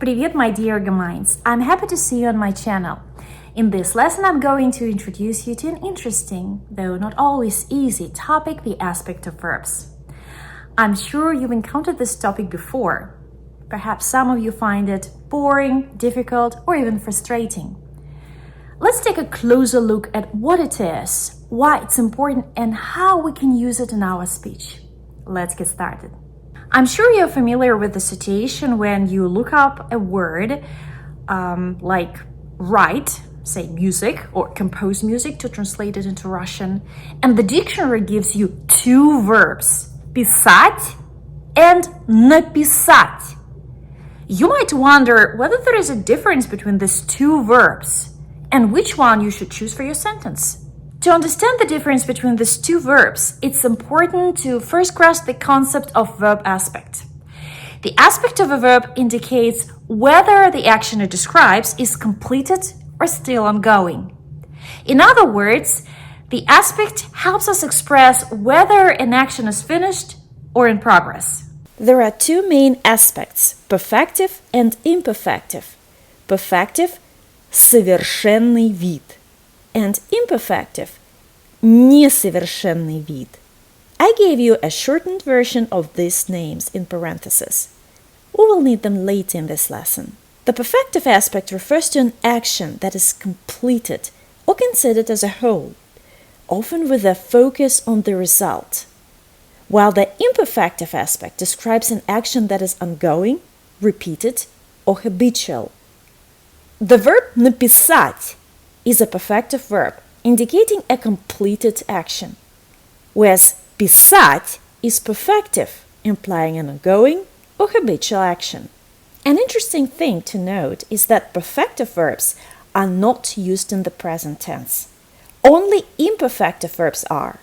Привет, my dear minds! I'm happy to see you on my channel. In this lesson, I'm going to introduce you to an interesting, though not always easy, topic, the aspect of verbs. I'm sure you've encountered this topic before. Perhaps some of you find it boring, difficult, or even frustrating. Let's take a closer look at what it is, why it's important, and how we can use it in our speech. Let's get started. I'm sure you're familiar with the situation when you look up a word like write, say music, or compose music to translate it into Russian, and the dictionary gives you two verbs, писать and написать. You might wonder whether there is a difference between these two verbs and which one you should choose for your sentence. To understand the difference between these two verbs, it's important to first grasp the concept of verb aspect. The aspect of a verb indicates whether the action it describes is completed or still ongoing. In other words, the aspect helps us express whether an action is finished or in progress. There are two main aspects, perfective and imperfective. Perfective – совершенный вид, and imperfective – несовершенный вид. I gave you a shortened version of these names in parentheses. We will need them later in this lesson. The perfective aspect refers to an action that is completed or considered as a whole, often with a focus on the result, while the imperfective aspect describes an action that is ongoing, repeated, or habitual. The verb написать is a perfective verb indicating a completed action, whereas писать is perfective, implying an ongoing or habitual action. An interesting thing to note is that perfective verbs are not used in the present tense. Only imperfective verbs are.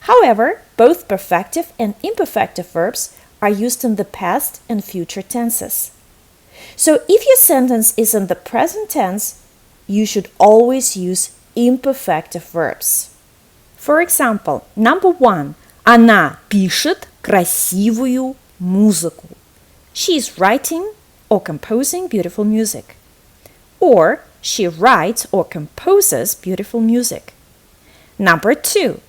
However, both perfective and imperfective verbs are used in the past and future tenses. So if your sentence is in the present tense, you should always use imperfective verbs. For example, number 1. Она пишет красивую музыку. She is writing or composing beautiful music. Or she writes or composes beautiful music. Number 2.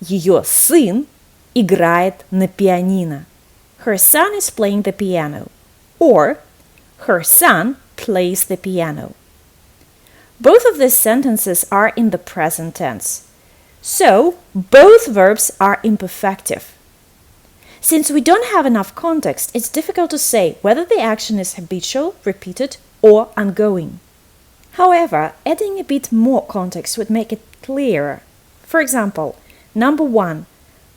Ее сын играет на пианино. Her son is playing the piano. Or her son plays the piano. Both of these sentences are in the present tense. So, both verbs are imperfective. Since we don't have enough context, it's difficult to say whether the action is habitual, repeated, or ongoing. However, adding a bit more context would make it clearer. For example, number 1.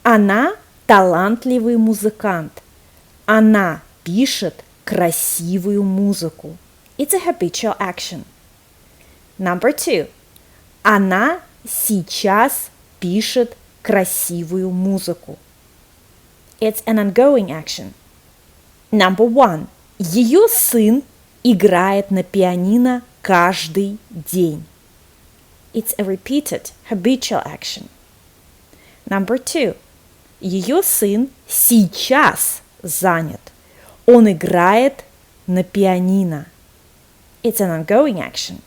Она талантливый музыкант. Она пишет красивую музыку. It's a habitual action. Number 2. Она сейчас пишет красивую музыку. It's an ongoing action. Number 1. Ее сын играет на пианино каждый день. It's a repeated, habitual action. Number 2. Ее сын сейчас занят. Он играет на пианино. It's an ongoing action.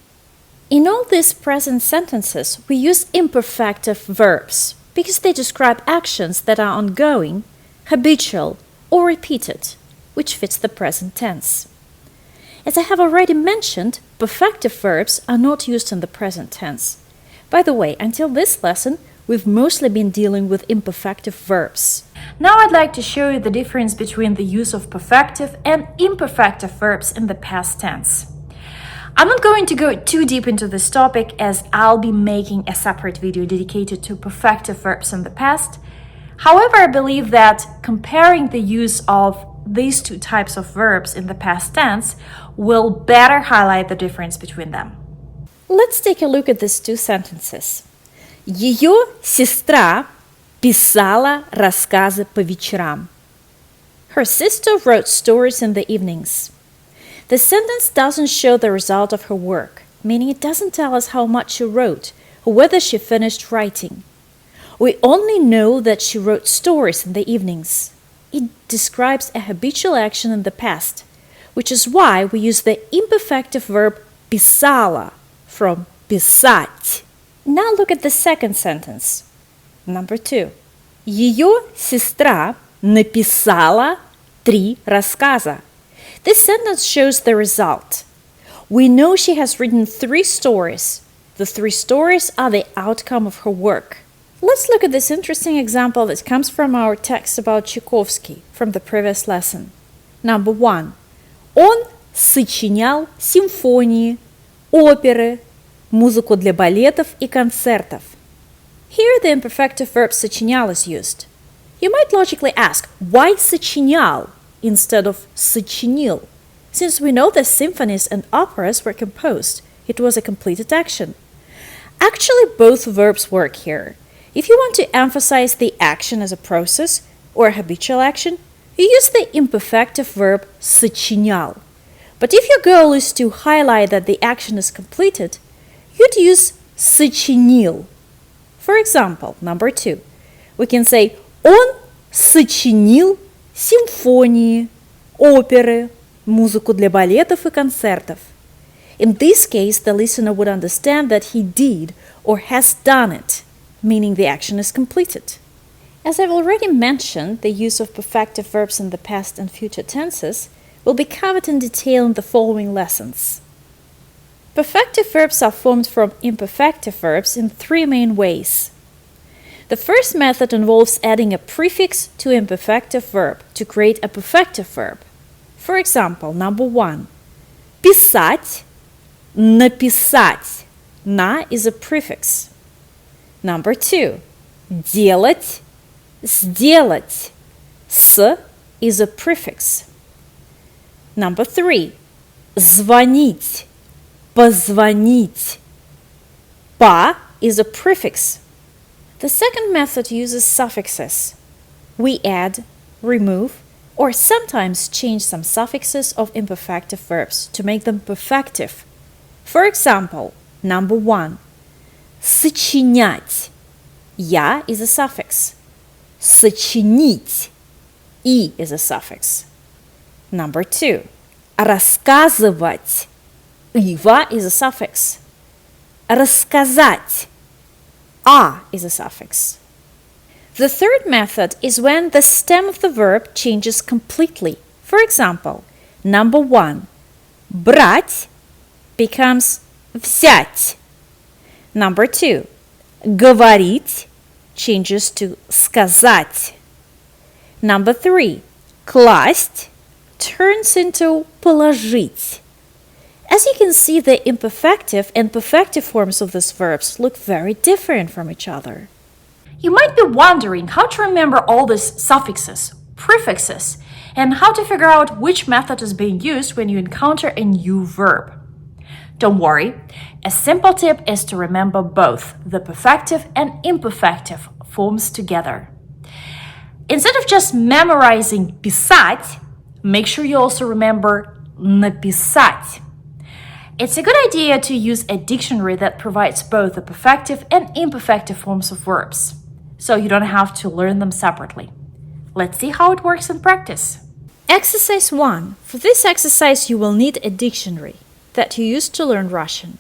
In all these present sentences, we use imperfective verbs because they describe actions that are ongoing, habitual, or repeated, which fits the present tense. As I have already mentioned, perfective verbs are not used in the present tense. By the way, until this lesson, we've mostly been dealing with imperfective verbs. Now I'd like to show you the difference between the use of perfective and imperfective verbs in the past tense. I'm not going to go too deep into this topic as I'll be making a separate video dedicated to perfective verbs in the past. However, I believe that comparing the use of these two types of verbs in the past tense will better highlight the difference between them. Let's take a look at these two sentences. Ее сестра писала рассказы по вечерам. Her sister wrote stories in the evenings. The sentence doesn't show the result of her work, meaning it doesn't tell us how much she wrote or whether she finished writing. We only know that she wrote stories in the evenings. It describes a habitual action in the past, which is why we use the imperfective verb писала from писать. Now look at the second sentence. Number 2. Ее сестра написала 3 рассказа. This sentence shows the result. We know she has written 3 stories. The 3 stories are the outcome of her work. Let's look at this interesting example that comes from our text about Tchaikovsky from the previous lesson. Number 1. Он сочинял симфонии, оперы, музыку для балетов и концертов. Here the imperfective verb сочинял is used. You might logically ask, why сочинял instead of сочинил? Since we know that symphonies and operas were composed, it was a completed action. Actually, both verbs work here. If you want to emphasize the action as a process or a habitual action, you use the imperfective verb сочинял. But if your goal is to highlight that the action is completed, you'd use сочинил. For example, number 2, we can say Он сочинил симфонии, оперы, музыку для балетов и концертов. In this case, the listener would understand that he did or has done it, meaning the action is completed. As I've already mentioned, the use of perfective verbs in the past and future tenses will be covered in detail in the following lessons. Perfective verbs are formed from imperfective verbs in 3 main ways. The first method involves adding a prefix to imperfective verb to create a perfective verb. For example, number 1. Писать, написать. На is a prefix. Number 2. Делать, сделать. С is a prefix. Number 3. Звонить, позвонить. Па is a prefix. The second method uses suffixes. We add, remove, or sometimes change some suffixes of imperfective verbs to make them perfective. For example, number 1. Сочинять. Я is a suffix. Сочинить. И is a suffix. Number 2. Рассказывать. Ива is a suffix. Рассказать. А is a suffix. The third method is when the stem of the verb changes completely. For example, number 1. Брать becomes взять. Number 2. Говорить changes to сказать. Number 3. Класть turns into положить. As you can see, the imperfective and perfective forms of these verbs look very different from each other. You might be wondering how to remember all these suffixes, prefixes, and how to figure out which method is being used when you encounter a new verb. Don't worry, a simple tip is to remember both the perfective and imperfective forms together. Instead of just memorizing писать, make sure you also remember написать. It's a good idea to use a dictionary that provides both the perfective and imperfective forms of verbs, so you don't have to learn them separately. Let's see how it works in practice. Exercise 1. For this exercise, you will need a dictionary that you use to learn Russian.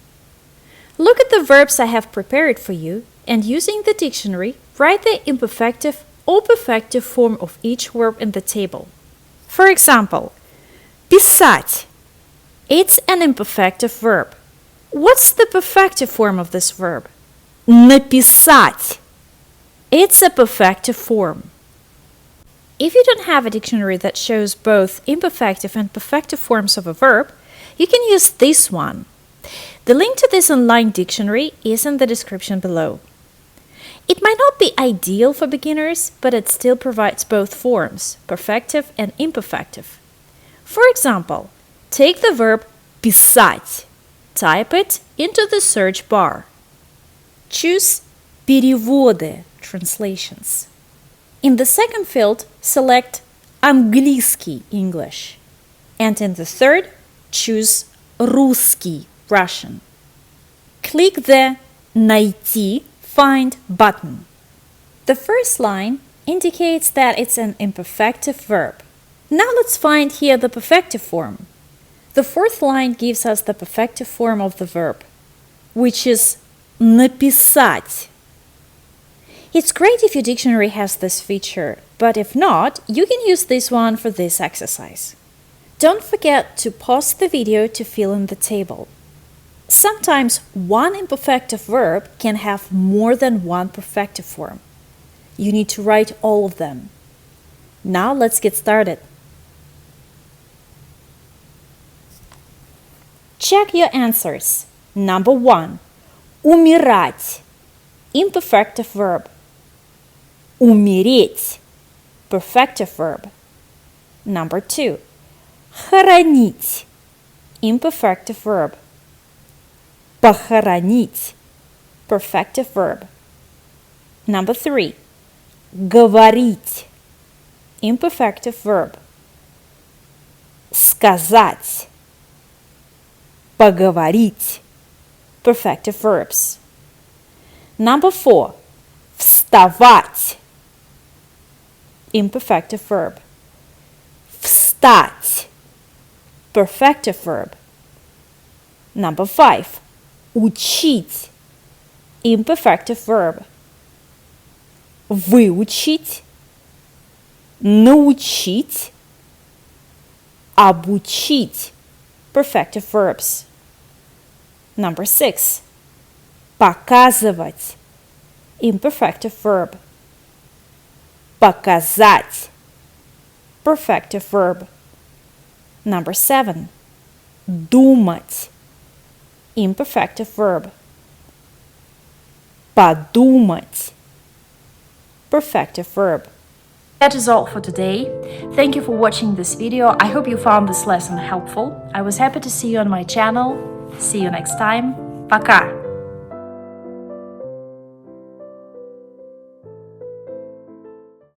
Look at the verbs I have prepared for you, and using the dictionary, write the imperfective or perfective form of each verb in the table. For example, писать. It's an imperfective verb. What's the perfective form of this verb? Написать. It's a perfective form. If you don't have a dictionary that shows both imperfective and perfective forms of a verb, you can use this one. The link to this online dictionary is in the description below. It might not be ideal for beginners, but it still provides both forms, perfective and imperfective. For example, take the verb писать. Type it into the search bar. Choose переводы, translations. In the second field, select английский, English. And in the third, choose русский, Russian. Click the найти, find button. The first line indicates that it's an imperfective verb. Now let's find here the perfective form. The fourth line gives us the perfective form of the verb, which is написать. It's great if your dictionary has this feature, but if not, you can use this one for this exercise. Don't forget to pause the video to fill in the table. Sometimes one imperfective verb can have more than one perfective form. You need to write all of them. Now let's get started. Check your answers. Number 1. Умирать. Imperfective verb. Умереть. Perfective verb. Number 2. Хоронить. Imperfective verb. Похоронить. Perfective verb. Number 3. Говорить. Imperfective verb. Сказать. Поговорить. Perfective verbs. Number 4. Вставать. Imperfective verb. Встать. Perfective verb. Number 5. Учить. Imperfective verb. Выучить. Научить. Обучить. Perfective verbs. Number 6. Показывать. Imperfective verb. Показать. Perfective verb. Number 7. Думать. Imperfective verb. Подумать. Perfective verb. That is all for today. Thank you for watching this video. I hope you found this lesson helpful. I was happy to see you on my channel. See you next time. Пока!